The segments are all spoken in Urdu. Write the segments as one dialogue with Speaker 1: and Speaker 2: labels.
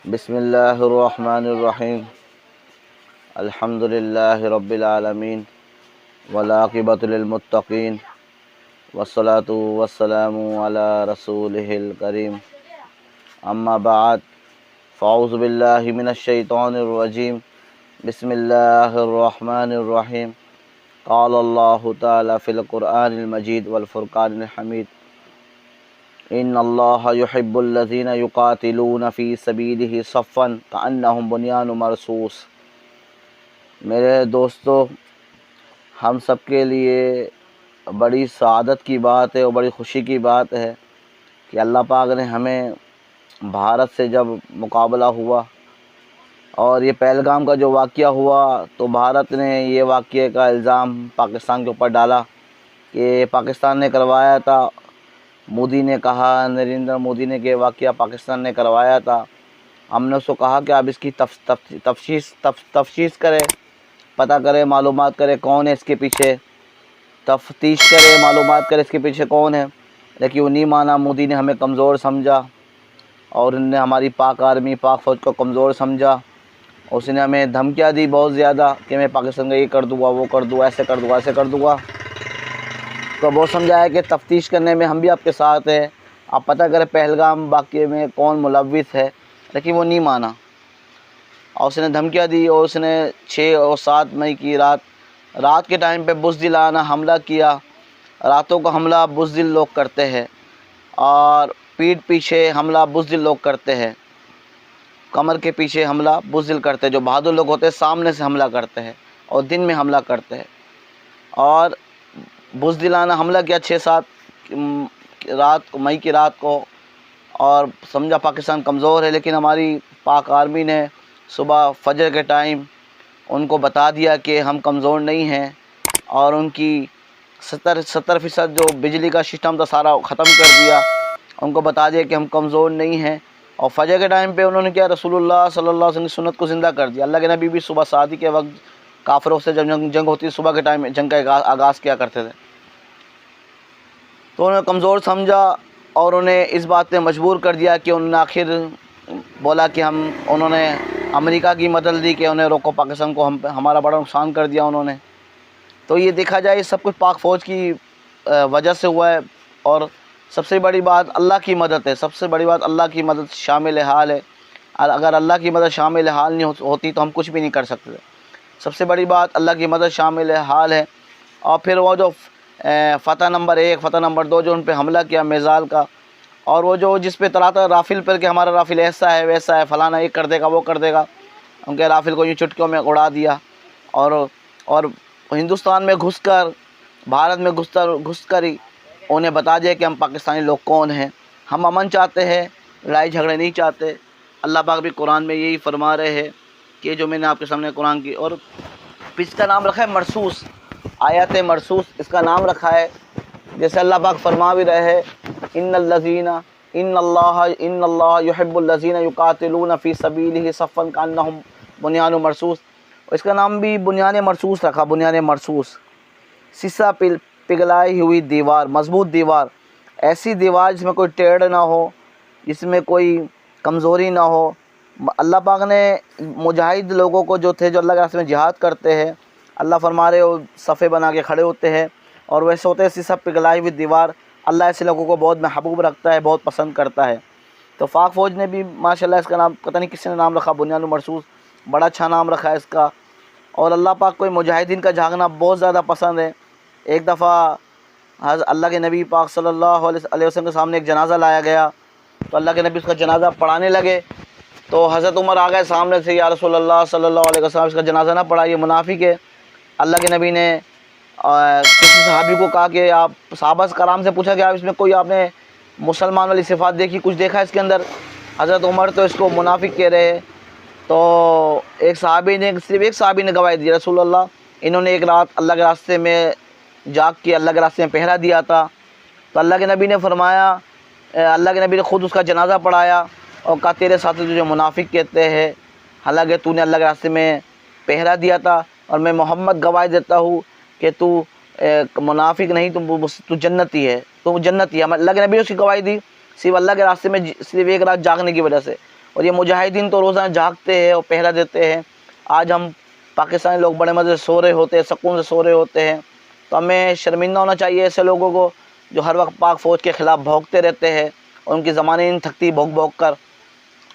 Speaker 1: بسم اللہ الرحمن الرحیم الحمد للہ رب العالمین والعاقبۃ للمتقین والصلاة والسلام علی رسولہ الکریم اما بعد فاعوذ باللہ من الشیطان الرجیم بسم اللہ الرحمن الرحیم قال اللہ تعالی فی القرآن المجید والفرقان الحمید ان اللہ یحب الذین یقاتلون فی سبیلہ صفا کأنہم بنیان مرصوص۔ میرے دوستو، ہم سب کے لیے بڑی سعادت کی بات ہے اور بڑی خوشی کی بات ہے کہ اللہ پاک نے ہمیں بھارت سے جب مقابلہ ہوا اور یہ پہلگام کا جو واقعہ ہوا تو بھارت نے یہ واقعے کا الزام پاکستان کے اوپر ڈالا کہ پاکستان نے کروایا تھا۔ مودی نے کہا، نریندر مودی نے، کہ واقعہ پاکستان نے کروایا تھا۔ ہم نے اس کو کہا کہ آپ اس کی تفتیش کرے، پتہ کرے، معلومات کرے کون ہے اس کے پیچھے، تفتیش کرے، معلومات کرے اس کے پیچھے کون ہے، لیکن وہ نہیں مانا۔ مودی نے ہمیں کمزور سمجھا اور ان نے ہماری پاک آرمی، پاک فوج کو کمزور سمجھا۔ اس نے ہمیں دھمکیاں دی بہت زیادہ کہ میں پاکستان کا یہ کر دوں گا، وہ کر دوں گا، ایسے کر دوں گا، ایسے کر دوں گا۔ تو بہت سمجھایا کہ تفتیش کرنے میں ہم بھی آپ کے ساتھ ہیں، آپ پتہ کریں پہلگام واقعے میں کون ملوث ہے، لیکن وہ نہیں مانا اور اس نے دھمکیاں دی۔ اور اس نے 6 اور 7 مئی کی رات کے ٹائم پہ بزدلانہ حملہ کیا۔ راتوں کا حملہ بزدل لوگ کرتے ہیں اور پیٹھ پیچھے حملہ بزدل لوگ کرتے ہیں، کمر کے پیچھے حملہ بزدل کرتے ہیں۔ جو بہادر لوگ ہوتے ہیں سامنے سے حملہ کرتے ہیں اور دن میں حملہ کرتے ہیں۔ اور بزدلانہ حملہ کیا 6-7 مئی کی رات کو، اور سمجھا پاکستان کمزور ہے، لیکن ہماری پاک آرمی نے صبح فجر کے ٹائم ان کو بتا دیا کہ ہم کمزور نہیں ہیں، اور ان کی 70% جو بجلی کا سسٹم تھا سارا ختم کر دیا، ان کو بتا دیا کہ ہم کمزور نہیں ہیں۔ اور فجر کے ٹائم پہ انہوں نے کیا، رسول اللہ صلی اللہ علیہ وسلم کی سنت کو زندہ کر دیا۔ اللہ کے نبی بھی صبح شادی کے وقت کافروں سے جب جنگ ہوتی صبح کے ٹائم جنگ کا آغاز کیا کرتے تھے۔ تو انہوں نے کمزور سمجھا اور انہیں اس بات نے مجبور کر دیا کہ انہوں نے آخر بولا کہ انہوں نے امریکہ کی مدد دی کہ انہیں روکو پاکستان کو، ہمارا بڑا نقصان کر دیا انہوں نے۔ تو یہ دیکھا جائے یہ سب کچھ پاک فوج کی وجہ سے ہوا ہے، اور سب سے بڑی بات اللہ کی مدد ہے، سب سے بڑی بات اللہ کی مدد شامل حال ہے۔ اگر اللہ کی مدد شامل حال نہیں ہوتی تو ہم کچھ بھی نہیں کر سکتے۔ سب سے بڑی بات اللہ کی مدد شامل حال ہے۔ اور پھر وہ جو فتح نمبر 1، فتح نمبر 2 جو ان پہ حملہ کیا میزائل کا، اور وہ جو جس پہ طرح رافل پر کہ ہمارا رافل ایسا ہے ویسا ہے، فلانا یہ کر دے گا وہ کر دے گا، ان کے رافل کو یوں چٹکیوں میں اڑا دیا۔ اور ہندوستان میں گھس کر، بھارت میں گھس کر ہی انہیں بتا دیا کہ ہم پاکستانی لوگ کون ہیں، ہم امن چاہتے ہیں، لڑائی جھگڑے نہیں چاہتے۔ اللہ پاک بھی قرآن میں یہی فرما رہے ہیں کہ جو میں نے آپ کے سامنے قرآن کی، اور اس کا نام رکھا ہے مرصوص، آیت مرصوص اس کا نام رکھا ہے۔ جیسے اللہ پاک فرما بھی رہے ہیں ان اللہ یحب الذین یقاتلون فی سبیلہ صفا کأنہم بنیان مرصوص۔ اس کا نام بھی بنیان مرصوص رکھا، بنیان مرصوص، سیسا پگھلائی ہوئی دیوار، مضبوط دیوار، ایسی دیوار جس میں کوئی ٹیڑھ نہ ہو، جس میں کوئی کمزوری نہ ہو۔ اللہ پاک نے مجاہد لوگوں کو جو تھے، جو اللہ کے راستے میں جہاد کرتے ہیں، اللہ فرما رہے وہ صفے بنا کے کھڑے ہوتے ہیں اور ویسے ہوتے ہیں سیسا پگھلائی ہوئی دیوار۔ اللہ ایسے لوگوں کو بہت محبوب رکھتا ہے، بہت پسند کرتا ہے۔ تو پاک فوج نے بھی ماشاءاللہ اس کا نام پتہ نہیں کس نے نام رکھا، بنیان مرصوص، بڑا اچھا نام رکھا ہے اس کا۔ اور اللہ پاک کو مجاہدین کا جھانکنا بہت زیادہ پسند ہے۔ ایک دفعہ اللہ کے نبی پاک صلی اللہ علیہ وسلم کے سامنے ایک جنازہ لایا گیا، تو اللہ کے نبی اس کا جنازہ پڑھانے لگے، تو حضرت عمر آ گئے سامنے سے، یا رسول اللہ صلی اللہ علیہ وسلم اس کا جنازہ نہ پڑھائیے، منافق ہے۔ اللہ کے نبی نے کسی صحابی کو کہا کہ آپ، صحابہ کرام سے پوچھا کہ آپ اس میں کوئی آپ نے مسلمان والی صفات دیکھی، کچھ دیکھا اس کے اندر؟ حضرت عمر تو اس کو منافق کہہ رہے ہیں۔ تو صرف ایک صحابی نے گواہی دی، رسول اللہ انہوں نے ایک رات اللہ کے راستے میں جاگ کے اللہ کے راستے میں پہرا دیا تھا۔ تو اللہ کے نبی نے فرمایا، اللہ کے نبی نے خود اس کا جنازہ پڑھایا اور کہا تیرے ساتھی تجھے منافق کہتے ہیں، حالانکہ تو نے اللہ کے راستے میں پہرا دیا تھا، اور میں محمد گواہی دیتا ہوں کہ تو منافق نہیں، تو جنتی ہے، تو جنتی ہے۔ اللہ کے نبی نے اس کی گواہی دی صرف اللہ کے راستے میں صرف ایک رات جاگنے کی وجہ سے۔ اور یہ مجاہدین تو روزانہ جاگتے ہیں اور پہرا دیتے ہیں. آج ہم پاکستانی لوگ بڑے مزے سے سو رہے ہوتے ہیں, سکون سے سو رہے ہوتے ہیں. تو ہمیں شرمندہ ہونا چاہیے ایسے لوگوں کو جو ہر وقت پاک فوج کے خلاف بھونکتے رہتے ہیں, اور ان کی زبانیں نہیں تھکتی بھونک بھونک کر,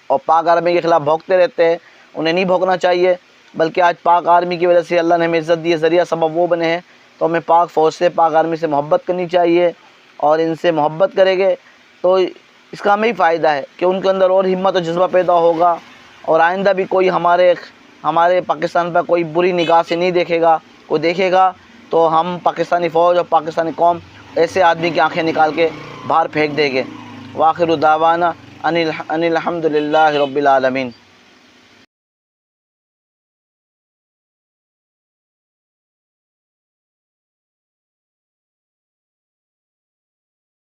Speaker 1: اور پاک آرمی کے خلاف بھونکتے رہتے ہیں. انہیں نہیں بھونکنا چاہیے, بلکہ آج پاک آرمی کی وجہ سے اللہ نے ہمیں عزت دی ہے, ذریعہ سبب وہ بنے ہیں. تو ہمیں پاک فوج سے, پاک آرمی سے محبت کرنی چاہیے, اور ان سے محبت کریں گے تو اس کا ہمیں ہی فائدہ ہے کہ ان کے اندر اور ہمت و جذبہ پیدا ہوگا, اور آئندہ بھی کوئی ہمارے پاکستان پر کوئی بری نگاہ سے نہیں دیکھے گا. کوئی دیکھے گا تو ہم پاکستانی فوج اور پاکستانی قوم ایسے آدمی کی آنکھیں نکال کے باہر پھینک دیں گے. وآخر دعوانا ان الحمد للہ رب العالمین.